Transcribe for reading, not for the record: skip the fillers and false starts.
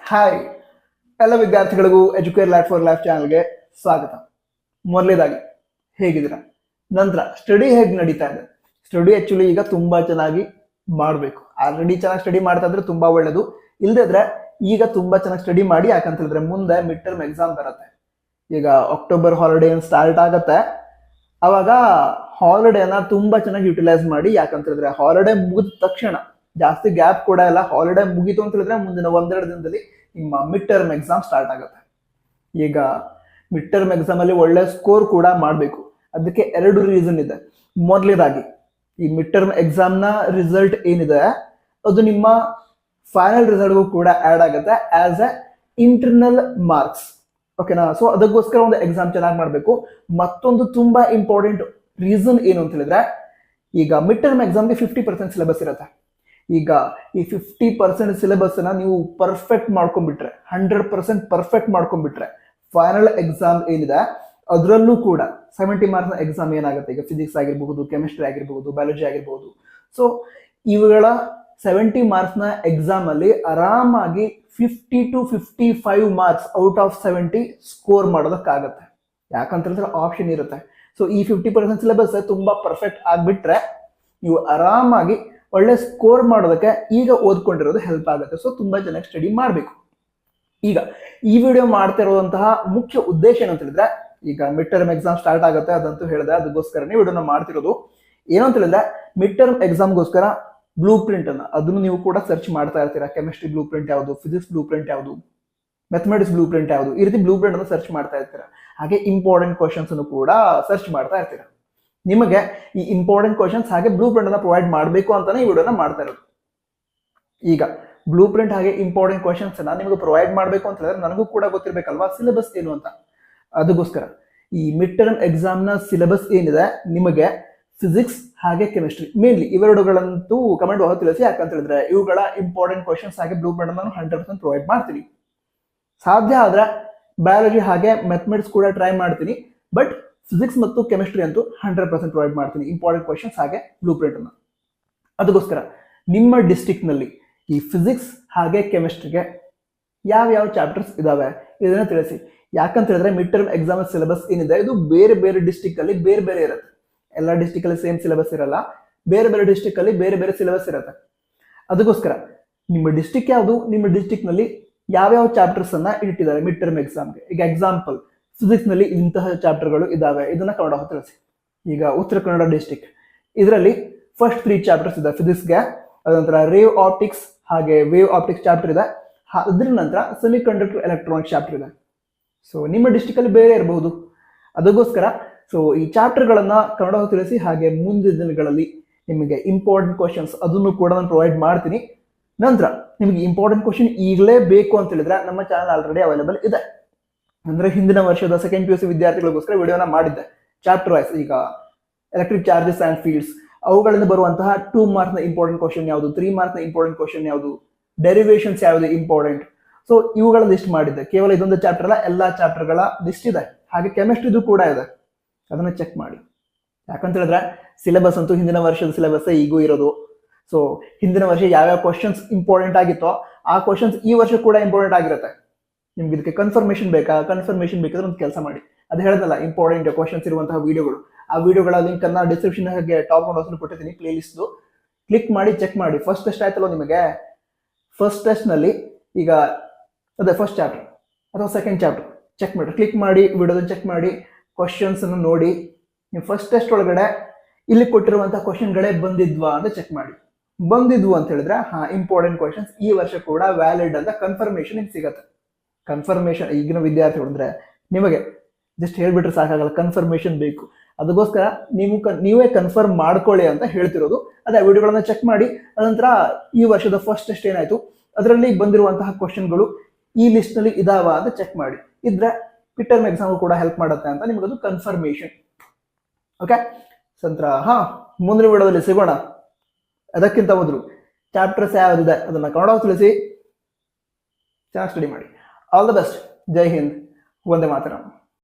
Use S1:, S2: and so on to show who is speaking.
S1: Hi ಎಲ್ಲ ವಿದ್ಯಾರ್ಥಿಗಳಿಗೂ Educare life for life ಚಾನಲ್ಗೆ ಸ್ವಾಗತ. ಮೊದಲೇದಾಗಿ ಹೇಗಿದ್ದೀರಾ? ನಂತರ ಸ್ಟಡಿ ಹೇಗೆ ನಡೀತಾ ಇದೆ? ಸ್ಟಡಿ ಆಕ್ಚುಲಿ ಈಗ ತುಂಬಾ ಚೆನ್ನಾಗಿ ಮಾಡಬೇಕು. ಆಲ್ರೆಡಿ ಚೆನ್ನಾಗಿ ಸ್ಟಡಿ ಮಾಡ್ತಾ ಇದ್ರೆ ತುಂಬಾ ಒಳ್ಳೇದು. ಇಲ್ದಿದ್ರೆ ಈಗ ತುಂಬಾ ಚೆನ್ನಾಗಿ ಸ್ಟಡಿ ಮಾಡಿ, ಯಾಕಂತ ಹೇಳಿದ್ರೆ ಮುಂದೆ ಮಿಡ್ ಟರ್ಮ್ ಎಕ್ಸಾಮ್ ಬರುತ್ತೆ. ಈಗ ಅಕ್ಟೋಬರ್ ಹಾಲಿಡೇ ಏನು ಸ್ಟಾರ್ಟ್ ಆಗುತ್ತೆ, ಅವಾಗ ಹಾಲಿಡೇನ ತುಂಬಾ ಚೆನ್ನಾಗಿ ಯುಟಿಲೈಸ್ ಮಾಡಿ. ಯಾಕಂತ ಹೇಳಿದ್ರೆ ಹಾಲಿಡೇ ಮುಗಿದ ತಕ್ಷಣ ಜಾಸ್ತಿ ಗ್ಯಾಪ್ ಕೂಡ ಇಲ್ಲ. ಹಾಲಿಡೇ ಮುಗೀತು ಅಂತ ಹೇಳಿದ್ರೆ ಮುಂದಿನ ಒಂದೆರಡು ದಿನದಲ್ಲಿ ನಿಮ್ಮ ಮಿಡ್ ಟರ್ಮ್ ಎಕ್ಸಾಮ್ ಸ್ಟಾರ್ಟ್ ಆಗುತ್ತೆ. ಈಗ ಮಿಡ್ ಟರ್ಮ್ ಎಕ್ಸಾಮ್ ಅಲ್ಲಿ ಒಳ್ಳೆ ಸ್ಕೋರ್ ಕೂಡ ಮಾಡಬೇಕು. ಅದಕ್ಕೆ ಎರಡು ರೀಸನ್ ಇದೆ. ಮೊದಲನೇದಾಗಿ ಈ ಮಿಡ್ ಟರ್ಮ್ ಎಕ್ಸಾಮ್ ನ ರಿಸಲ್ಟ್ ಏನಿದೆ ಅದು ನಿಮ್ಮ ಫೈನಲ್ ರಿಸಲ್ಟ್ಗೂ ಕೂಡ ಆಡ್ ಆಗುತ್ತೆ ಆಸ್ ಎ ಇಂಟರ್ನಲ್ ಮಾರ್ಕ್ಸ್. ಓಕೆನಾ? ಸೊ ಅದಕ್ಕೋಸ್ಕರ ಒಂದು ಎಕ್ಸಾಮ್ ಚೆನ್ನಾಗಿ ಮಾಡಬೇಕು. ಮತ್ತೊಂದು ತುಂಬಾ ಇಂಪಾರ್ಟೆಂಟ್ ರೀಸನ್ ಏನು ಅಂತ ಹೇಳಿದ್ರೆ, ಈಗ ಮಿಡ್ ಟರ್ಮ್ ಎಕ್ಸಾಮ್ಗೆ 50% ಸಿಲೆಬಸ್ ಇರುತ್ತೆ. ಈಗ ಈ 50% ಸಿಲೆಬಸ್ ನ ನೀವು ಪರ್ಫೆಕ್ಟ್ ಮಾಡ್ಕೊಂಡ್ಬಿಟ್ರೆ, 100% ಪರ್ಫೆಕ್ಟ್ ಮಾಡ್ಕೊಂಡ್ಬಿಟ್ರೆ, ಫೈನಲ್ ಎಕ್ಸಾಮ್ ಏನಿದೆ ಅದರಲ್ಲೂ ಕೂಡ 70 ಮಾರ್ಕ್ಸ್ ನ ಎಕ್ಸಾಮ್ ಏನಾಗುತ್ತೆ, ಈಗ ಫಿಸಿಕ್ಸ್ ಆಗಿರ್ಬಹುದು, ಕೆಮಿಸ್ಟ್ರಿ ಆಗಿರ್ಬಹುದು, ಬಯಾಲಜಿ ಆಗಿರ್ಬಹುದು, ಸೊ ಇವುಗಳ 70 ಮಾರ್ಕ್ಸ್ ನ ಎಕ್ಸಾಮ್ ಅಲ್ಲಿ ಆರಾಮಾಗಿ 50 to 55 marks out of 70 score ಮಾಡೋದಕ್ಕಾಗತ್ತೆ. ಯಾಕಂತ ಹೇಳಿದ್ರೆ ಆಪ್ಷನ್ ಇರುತ್ತೆ. ಸೊ ಈ 50% ಸಿಲೆಬಸ್ ತುಂಬಾ ಪರ್ಫೆಕ್ಟ್ ಆಗ್ಬಿಟ್ರೆ ನೀವು ಆರಾಮಾಗಿ ಒಳ್ಳೆ ಸ್ಕೋರ್ ಮಾಡೋದಕ್ಕೆ ಈಗ ಓದ್ಕೊಂಡಿರೋದು ಹೆಲ್ಪ್ ಆಗುತ್ತೆ. ಸೊ ತುಂಬಾ ಚೆನ್ನಾಗಿ ಸ್ಟಡಿ ಮಾಡಬೇಕು. ಈಗ ಈ ವಿಡಿಯೋ ಮಾಡ್ತಾ ಇರುವಂತಹ ಮುಖ್ಯ ಉದ್ದೇಶ ಏನಂತ ಹೇಳಿದ್ರೆ, ಈಗ ಮಿಡ್ ಟರ್ಮ್ ಎಕ್ಸಾಮ್ ಸ್ಟಾರ್ಟ್ ಆಗುತ್ತೆ ಅದಂತೂ ಹೇಳಿದೆ, ಅದಕ್ಕೋಸ್ಕರನೇ ವಿಡಿಯೋನ ಮಾಡ್ತಿರೋದು. ಏನಂತ ಹೇಳಿದ್ರೆ, ಮಿಡ್ ಟರ್ಮ್ ಎಕ್ಸಾಮ್ಗೋಸ್ಕರ ಬ್ಲೂ ಪ್ರಿಂಟ್ ಅನ್ನ ಅದನ್ನು ನೀವು ಕೂಡ ಸರ್ಚ್ ಮಾಡ್ತಾ ಇರ್ತೀರಾ. ಕೆಮಿಸ್ಟ್ರಿ ಬ್ಲೂ ಪ್ರಿಂಟ್ ಯಾವುದು, ಫಿಸಿಕ್ಸ್ ಬ್ಲೂ ಪ್ರಿಂಟ್ ಯಾವುದು, ಮ್ಯಾಥಮೆಟಿಕ್ಸ್ ಬ್ಲೂ ಪ್ರಿಂಟ್ ಯಾವುದು, ಈ ರೀತಿ ಬ್ಲೂ ಪ್ರಿಂಟ್ ಅನ್ನು ಸರ್ಚ್ ಮಾಡ್ತಾ ಇರ್ತೀರಾ. ಹಾಗೆ ಇಂಪಾರ್ಟೆಂಟ್ ಕ್ವಶನ್ಸ್ ಅನ್ನು ಕೂಡ ಸರ್ಚ್ ಮಾಡ್ತಾ ಇರ್ತೀರಾ. ನಿಮಗೆ ಈ ಇಂಪಾರ್ಟೆಂಟ್ ಕ್ವಶನ್ಸ್ ಹಾಗೆ ಬ್ಲೂ ಪ್ರಿಂಟ್ ಅನ್ನ ಪ್ರೊವೈಡ್ ಮಾಡಬೇಕು ಅಂತಾನೆ ಈ ವಿಡಿಯೋನ ಮಾಡ್ತಾ ಇರೋದು. ಈಗ ಬ್ಲೂ ಪ್ರಿಂಟ್ ಹಾಗೆ ಇಂಪಾರ್ಟೆಂಟ್ ಕ್ವಶನ್ಸ್ ಅನ್ನ ನಿಮಗೆ ಪ್ರೊವೈಡ್ ಮಾಡಬೇಕು ಅಂತ ಹೇಳಿದ್ರೆ ನನಗೂ ಕೂಡ ಗೊತ್ತಿರ್ಬೇಕಲ್ವಾ ಸಿಲೆಬಸ್ ಏನು ಅಂತ. ಅದಕ್ಕೋಸ್ಕರ ಈ ಮಿಡ್ ಟರ್ಮ್ ಎಕ್ಸಾಮ್ ನ ಸಿಲೆಬಸ್ ಏನಿದೆ ನಿಮಗೆ ಫಿಸಿಕ್ಸ್ ಹಾಗೆ ಕೆಮಿಸ್ಟ್ರಿ ಮೇನ್ಲಿ ಇವೆರಡುಗಳಂತೂ ಕಮೆಂಟ್ ಬಾಕ್ಸ್ ತಿಳಿಸಿ. ಯಾಕಂತ ಹೇಳಿದ್ರೆ ಇವುಗಳ ಇಂಪಾರ್ಟೆಂಟ್ ಕ್ವಶನ್ಸ್ ಹಾಗೆ ಬ್ಲೂ ಪ್ರಿಂಟ್ ನಾನು 100% ಪ್ರೊವೈಡ್ ಮಾಡ್ತೀನಿ. ಸಾಧ್ಯ ಆದ್ರೆ ಬಯಾಲಜಿ ಹಾಗೆ ಮ್ಯಾಥಮೆಟಿಕ್ಸ್ ಕೂಡ ಟ್ರೈ ಮಾಡ್ತೀನಿ. ಬಟ್ ಫಿಸಿಕ್ಸ್ ಮತ್ತು ಕೆಮಿಸ್ಟ್ರಿ ಅಂತೂ 100% ಪ್ರೊವೈಡ್ ಮಾಡ್ತೀನಿ, ಇಂಪಾರ್ಟೆಂಟ್ ಕ್ವಶನ್ಸ್ ಹಾಗೆ ಬ್ಲೂ ಪ್ರಿಂಟ್ ಅನ್ನು. ಅದಕ್ಕೋಸ್ಕರ ನಿಮ್ಮ ಡಿಸ್ಟ್ರಿಕ್ಟ್ ನಲ್ಲಿ ಈ ಫಿಸಿಕ್ಸ್ ಹಾಗೆ ಕೆಮಿಸ್ಟ್ರಿಗೆ ಯಾವ ಚಾಪ್ಟರ್ಸ್ ಇದಾವೆ ಇದನ್ನ ತಿಳಿಸಿ. ಯಾಕಂತ ಹೇಳಿದ್ರೆ ಮಿಡ್ ಟರ್ಮ್ ಎಕ್ಸಾಮ್ ಸಿಲೆಬಸ್ ಏನಿದೆ ಇದು ಬೇರೆ ಬೇರೆ ಡಿಸ್ಟ್ರಿಕ್ಟ್ ಅಲ್ಲಿ ಬೇರೆ ಬೇರೆ ಇರುತ್ತೆ. ಎಲ್ಲ ಡಿಸ್ಟ್ರಿಕ್ಟ್ ಅಲ್ಲಿ ಸೇಮ್ ಸಿಲೆಬಸ್ ಇರಲ್ಲ, ಬೇರೆ ಬೇರೆ ಡಿಸ್ಟ್ರಿಕ್ಟ್ ಅಲ್ಲಿ ಬೇರೆ ಬೇರೆ ಸಿಲೆಬಸ್ ಇರುತ್ತೆ. ಅದಕ್ಕೋಸ್ಕರ ನಿಮ್ಮ ಡಿಸ್ಟ್ರಿಕ್ಟ್ ಯಾವುದು, ನಿಮ್ಮ ಡಿಸ್ಟ್ರಿಕ್ಟ್ ನಲ್ಲಿ ಯಾವ ಚಾಪ್ಟರ್ಸ್ ಅನ್ನ ಇಟ್ಟಿದ್ದಾರೆ ಮಿಡ್ ಟರ್ಮ್ ಎಕ್ಸಾಮ್ಗೆ. ಈಗ ಎಕ್ಸಾಂಪಲ್ ಫಿಸಿಕ್ಸ್ ನಲ್ಲಿ ಇಂತಹ ಚಾಪ್ಟರ್ಗಳು ಇದಾವೆ, ಇದನ್ನ ಕನ್ನಡ ತಿಳಿಸಿ. ಈಗ ಉತ್ತರ ಕನ್ನಡ ಡಿಸ್ಟ್ರಿಕ್ಟ್ ಇದರಲ್ಲಿ ಫಸ್ಟ್ 3 ಚಾಪ್ಟರ್ಸ್ ಇದೆ ಫಿಸಿಕ್ಸ್ಗೆ. ಅದ ನಂತರ ರೇವ್ ಆಪ್ಟಿಕ್ಸ್ ಹಾಗೆ ವೇವ್ ಆಪ್ಟಿಕ್ಸ್ ಚಾಪ್ಟರ್ ಇದೆ. ಅದ್ರ ನಂತರ ಸೆಮಿ ಕಂಡಕ್ಟರ್ ಎಲೆಕ್ಟ್ರಾನಿಕ್ ಚಾಪ್ಟರ್ ಇದೆ. ಸೊ ನಿಮ್ಮ ಡಿಸ್ಟ್ರಿಕ್ಟ್ ಅಲ್ಲಿ ಬೇರೆ ಇರಬಹುದು. ಅದಕ್ಕೋಸ್ಕರ ಸೊ ಈ ಚಾಪ್ಟರ್ಗಳನ್ನ ಕನ್ನಡ ತಿಳಿಸಿ. ಹಾಗೆ ಮುಂದಿನ ದಿನಗಳಲ್ಲಿ ನಿಮಗೆ ಇಂಪಾರ್ಟೆಂಟ್ ಕ್ವಶನ್ಸ್ ಅದನ್ನು ಕೂಡ ನಾನು ಪ್ರೊವೈಡ್ ಮಾಡ್ತೀನಿ. ನಂತರ ನಿಮಗೆ ಇಂಪಾರ್ಟೆಂಟ್ ಕ್ವಶನ್ ಈಗಲೇ ಬೇಕು ಅಂತ ಹೇಳಿದ್ರೆ ನಮ್ಮ ಚಾನಲ್ ಆಲ್ರೆಡಿ ಅವೈಲೇಬಲ್ ಇದೆ. ಅಂದ್ರೆ ಹಿಂದಿನ ವರ್ಷದ ಸೆಕೆಂಡ್ PUC ವಿದ್ಯಾರ್ಥಿಗಳಿಗೋಸ್ಕರ ವಿಡಿಯೋನ ಮಾಡಿದ್ದೆ ಚಾಪ್ಟರ್ ವೈಸ್. ಈಗ ಎಲೆಕ್ಟ್ರಿಕ್ ಚಾರ್ಜಸ್ ಅಂಡ್ ಫೀಲ್ಡ್ಸ್ ಅವುಗಳಿಂದ ಬರುವಂತಹ 2 ಮಾರ್ಕ್ಸ್ ನ ಇಂಪಾರ್ಟೆಂಟ್ ಕ್ವಶನ್ ಯಾವುದು, 3 ಮಾರ್ಕ್ಸ್ ನ ಇಂಪಾರ್ಟೆಂಟ್ ಕ್ವಶನ್ ಯಾವುದು, ಡೆರಿವೇಶನ್ಸ್ ಯಾವುದು ಇಂಪಾರ್ಟೆಂಟ್. ಸೊ ಇವುಗಳ ಲಿಸ್ಟ್ ಮಾಡಿದ್ದೆ. ಕೇವಲ ಇದೊಂದು ಚಾಪ್ಟರ್ ಅಲ್ಲ, ಎಲ್ಲಾ ಚಾಪ್ಟರ್ಗಳ ಲಿಸ್ಟ್ ಇದೆ. ಹಾಗೆ ಕೆಮಿಸ್ಟ್ರಿದು ಕೂಡ ಇದೆ, ಅದನ್ನ ಚೆಕ್ ಮಾಡಿ. ಯಾಕಂತ ಹೇಳಿದ್ರೆ ಸಿಲೆಬಸ್ ಅಂತೂ ಹಿಂದಿನ ವರ್ಷದ ಸಿಲೆಬಸ್ ಈಗೂ ಇರೋದು. ಸೊ ಹಿಂದಿನ ವರ್ಷ ಯಾವ್ಯಾವ ಕ್ವಶನ್ಸ್ ಇಂಪಾರ್ಟೆಂಟ್ ಆಗಿತ್ತೋ ಆ ಕ್ವಶನ್ಸ್ ಈ ವರ್ಷ ಕೂಡ ಇಂಪಾರ್ಟೆಂಟ್ ಆಗಿರುತ್ತೆ. ನಿಮ್ಗೆ ಇದಕ್ಕೆ ಕನ್ಫರ್ಮೇಶನ್ ಬೇಕಾದ್ರೆ ಒಂದು ಕೆಲಸ ಮಾಡಿ. ಅದು ಹೇಳಿದಲ್ಲ ಇಂಪಾರ್ಟೆಂಟ್ ಕ್ವಶನ್ಸ್ ಇರುವಂತಹ ವಿಡಿಯೋಗಳು, ಆ ವಿಡಿಯೋಗಳ ಲಿಂಕ್ ಅನ್ನ ಡಿಸ್ಕ್ರಿಪ್ಷನ್ ಹಾಗೆ ಟಾಪ್ ನೋಟ್ಸ್ ಕೊಟ್ಟಿದ್ದೀನಿ, ಪ್ಲೇ ಲಿಸ್ಟ್ ಕ್ಲಿಕ್ ಮಾಡಿ ಚೆಕ್ ಮಾಡಿ. ಫಸ್ಟ್ ಟೆಸ್ಟ್ ಆಯ್ತಲ್ಲ ನಿಮಗೆ, ಫಸ್ಟ್ ಟೆಸ್ಟ್ ನಲ್ಲಿ ಈಗ ಅದೇ ಫಸ್ಟ್ ಚಾಪ್ಟರ್ ಅಥವಾ ಸೆಕೆಂಡ್ ಚಾಪ್ಟರ್ ಚೆಕ್ ಮಾಡಿ, ಕ್ಲಿಕ್ ಮಾಡಿ ವಿಡಿಯೋದ ಚೆಕ್ ಮಾಡಿ, ಕ್ವಶನ್ಸ್ ಅನ್ನು ನೋಡಿ. ನೀವು ಫಸ್ಟ್ ಟೆಸ್ಟ್ ಒಳಗಡೆ ಇಲ್ಲಿ ಕೊಟ್ಟಿರುವಂತಹ ಕ್ವಶನ್ಗಳೇ ಬಂದಿದ್ವಾ ಅಂತ ಚೆಕ್ ಮಾಡಿ. ಬಂದಿದ್ವು ಅಂತ ಹೇಳಿದ್ರೆ ಇಂಪಾರ್ಟೆಂಟ್ ಕ್ವಶನ್ಸ್ ಈ ವರ್ಷ ಕೂಡ ವ್ಯಾಲಿಡ್ ಅಂತ ಕನ್ಫರ್ಮೇಶನ್ ನಿಮ್ಗೆ ಸಿಗತ್ತೆ. ಕನ್ಫರ್ಮೇಶನ್ ಈಗಿನ ವಿದ್ಯಾರ್ಥಿಗಳು ಅಂದ್ರೆ ನಿಮಗೆ ಜಸ್ಟ್ ಹೇಳ್ಬಿಟ್ರೆ ಸಾಕಾಗಲ್ಲ, ಕನ್ಫರ್ಮೇಶನ್ ಬೇಕು. ಅದಕ್ಕೋಸ್ಕರ ನೀವೇ ಕನ್ಫರ್ಮ್ ಮಾಡ್ಕೊಳ್ಳಿ ಅಂತ ಹೇಳ್ತಿರೋದು. ಅದೇ ವಿಡಿಯೋಗಳನ್ನ ಚೆಕ್ ಮಾಡಿ. ಅದಂತರ ಈ ವರ್ಷದ ಫಸ್ಟ್ ಟೆಸ್ಟ್ ಏನಾಯ್ತು ಅದರಲ್ಲಿ ಬಂದಿರುವಂತಹ ಕ್ವಶನ್ಗಳು ಈ ಲಿಸ್ಟ್ ನಲ್ಲಿ ಇದಾವ ಅಂತ ಚೆಕ್ ಮಾಡಿ. ಇದ್ರೆ ಮಿಡ್ ಟರ್ಮ್ ಎಕ್ಸಾಮ್ ಕೂಡ ಹೆಲ್ಪ್ ಮಾಡುತ್ತೆ ಅಂತ ನಿಮಗದು ಕನ್ಫರ್ಮೇಶನ್. ಓಕೆ ಸಂತರ ಮುಂದಿನ ವಿಡಿಯೋದಲ್ಲಿ ಸಿಗೋಣ. ಅದಕ್ಕಿಂತ ಮೊದಲು ಚಾಪ್ಟರ್ಸ್ ಯಾವ್ದಿದೆ ಅದನ್ನ ಕನ್ನಡ ತಿಳಿಸಿ, ಚೆನ್ನಾಗಿ ಸ್ಟಡಿ ಮಾಡಿ. All the best. ಜೈ ಹಿಂದ್, ವಂದೇ ಮಾತರಂ.